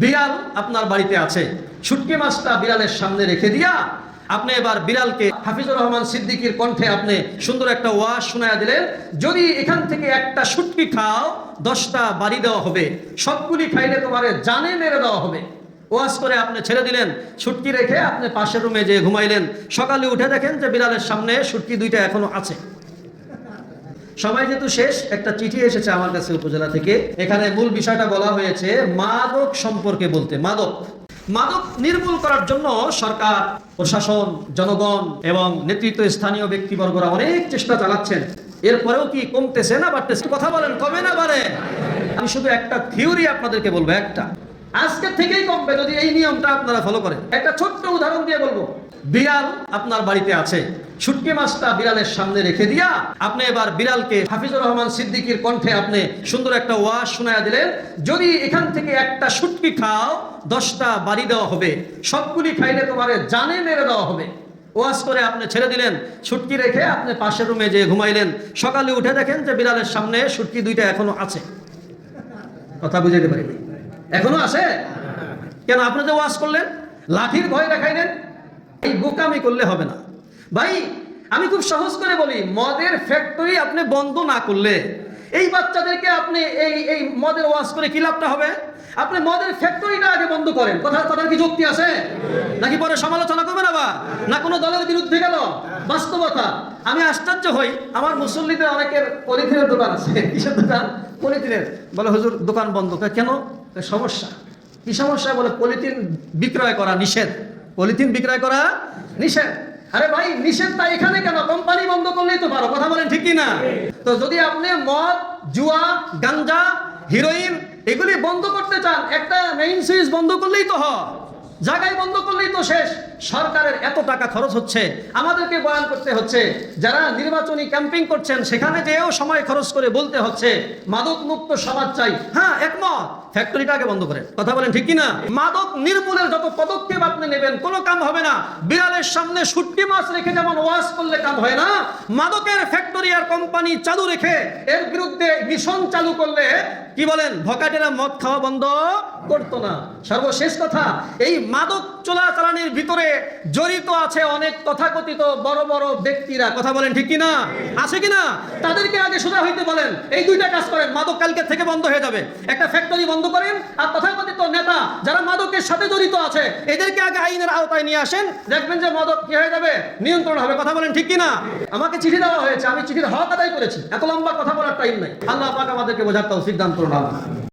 বিড়াল আপনার বাড়িতে আছে, শুটকি মাছটা বিড়ালের সামনে রেখে দিয়া আপনি এবার বিড়ালকে হাফিজুর রহমান সিদ্দিকীর কণ্ঠে আপনি সুন্দর একটা ওয়াজ শোনায়া দিলেন, যদি এখান থেকে একটা শুটকি খাও 10টা বাড়ি দেওয়া হবে, সবগুলি খাইলে তোমারে জানে মেরে দেওয়া হবে। ওয়াজ করে আপনি ছেড়ে দিলেন, শুটকি রেখে আপনি পাশের রুমে যেয়ে ঘুমাইলেন। সকালে উঠে দেখেন যে বিড়ালের সামনে শুটকি 2টা এখনো আছে। সবাই যেহেতু শেষ, একটা চিঠি এসেছে আমার কাছে উপজেলা থেকে। এখানে মূল বিষয়টা বলা হয়েছে মাদক সম্পর্কে বলতে। মাদক নির্মূল করার জন্য সরকার, প্রশাসন, জনগণ এবং নেতৃত্ব স্থানীয় ব্যক্তিবর্গরা অনেক চেষ্টা চালাচ্ছেন। এরপরেও কি কমতেছে না বাড়তেছে? কথা বলেন, কমে না বাড়ে? আমি শুধু একটা থিওরি আপনাদেরকে বলবো, একটা আজকে থেকেই কমবে যদি এই নিয়মটা আপনারা ফলো করেন। একটা ছোট্ট উদাহরণ দিয়ে বলবো, বিড়াল আপনার বাড়িতে আছে, শুটকি মাছটা বিড়ালের সামনে রেখে দিয়া আপনি এবার বিড়ালকে হাফিজুর রহমান সিদ্দিকীর কণ্ঠে আপনি সুন্দর একটা ওয়াজ শোনায়া দিলেন, যদি এখান থেকে একটা শুটকি খাও 10টা বাড়ি দেওয়া হবে, সবগুলি খাইলে তোমারে জানে মেরে দেওয়া হবে। ওয়াজ করে আপনি ছেড়ে দিলেন, শুটকি রেখে আপনি পাশের রুমে যেয়ে ঘুমাইলেন। সকালে উঠে দেখেন যে বিড়ালের সামনে শুটকি 2টা এখনো আছে। কথা বুঝাইতে পারিনি? এখনো আছে কেন? আপনি যে ওয়াজ করলেন, লাঠির ভয় দেখাইলেন, এই বোকামি করলে হবে না ভাই। আমি খুব সহজ করে বলি, মদের ফ্যাক্টরি আপনি বন্ধ না করলে এই বাচ্চাদেরকে আপনি এই মদের ওয়াজ করে কি লাভটা হবে? আপনি মদের ফ্যাক্টরিটা আগে বন্ধ করেন। কথার কি যুক্তি আছে? নাকি পরে সমালোচনা করবেন আবার? না কোনো দলের বিরুদ্ধে গেল? বাস্তবতা। আমি আশ্চর্য হই, আমার মুসল্লিদের অনেকের পলিথিনের দোকান আছে। কিসের দোকান? পলিথিনের। বলে হুজুর দোকান বন্ধ কেন? সমস্যা। কি সমস্যা? বলে পলিথিন বিক্রয় করা নিষেধ। পলিথিন বিক্রয় করা নিষেধ। আরে ভাই, নিষেধটা এখানে কেন? কোম্পানি বন্ধ করলেই তো পারো। কথা বলেন, ঠিক কি না? তো যদি আপনি মদ, জুয়া, গাঞ্জা, হিরোইন এগুলি বন্ধ করতে চান, একটা মেইন সুইচ বন্ধ করলেই তো হয়, জায়গায় বন্ধ করলেই তো শেষ। সরকারের এত টাকা খরচ হচ্ছে, আমাদেরকে বয়ান করতে হচ্ছে, যারা নির্বাচনী ক্যাম্পিং করছেন সেখানে যেও সময় খরচ করে বলতে হচ্ছে মাদক মুক্ত সমাজ চাই। হ্যাঁ, একমত, ফ্যাক্টরিটাকে বন্ধ করেন। কথা বলেন, ঠিক কি না? মাদক নির্মূলের যত পদক্ষেপ আপনি নেবেন কোনো কাম হবে না। বিড়ালের সামনে শুটকি মাছ রেখে যেমন ওয়াজ করলে কাম হয় না, মাদকের ফ্যাক্টরি আর কোম্পানি চালু রেখে এর বিরুদ্ধে মিশন চালু করলে কি বলেন, ভকাটেরা মদ খাওয়া বন্ধ করতো না। সর্বশেষ কথা, এই মাদক চোরাচালানির ভিতরে জড়িত আছে অনেক তথাকথিত বড় বড় ব্যক্তিরা। কথা বলেন, ঠিক কিনা? আছে কিনা? তাদেরকে আগে সোজা হইতে বলেন, এই 2টা কাজ করেন, মাদক কালকে থেকে বন্ধ হয়ে যাবে। একটা ফ্যাক্টরি বন্ধ করেন, আর তথাকথিত নেতা যারা মাদকের সাথে জড়িত আছে এদেরকে আগে আইনের আওতায় নিয়ে আসেন, দেখবেন যে মাদক কি হয়ে যাবে, নিয়ন্ত্রণ হবে। কথা বলেন, ঠিক কিনা? আমাকে চিঠি দেওয়া হয়েছে, আমি চিঠির হক আদায় করেছি। এত লম্বা কথা বলার টাইম নাই। আল্লাহ পাক আমাদেরকে বোঝার তৌফিক দান করুন।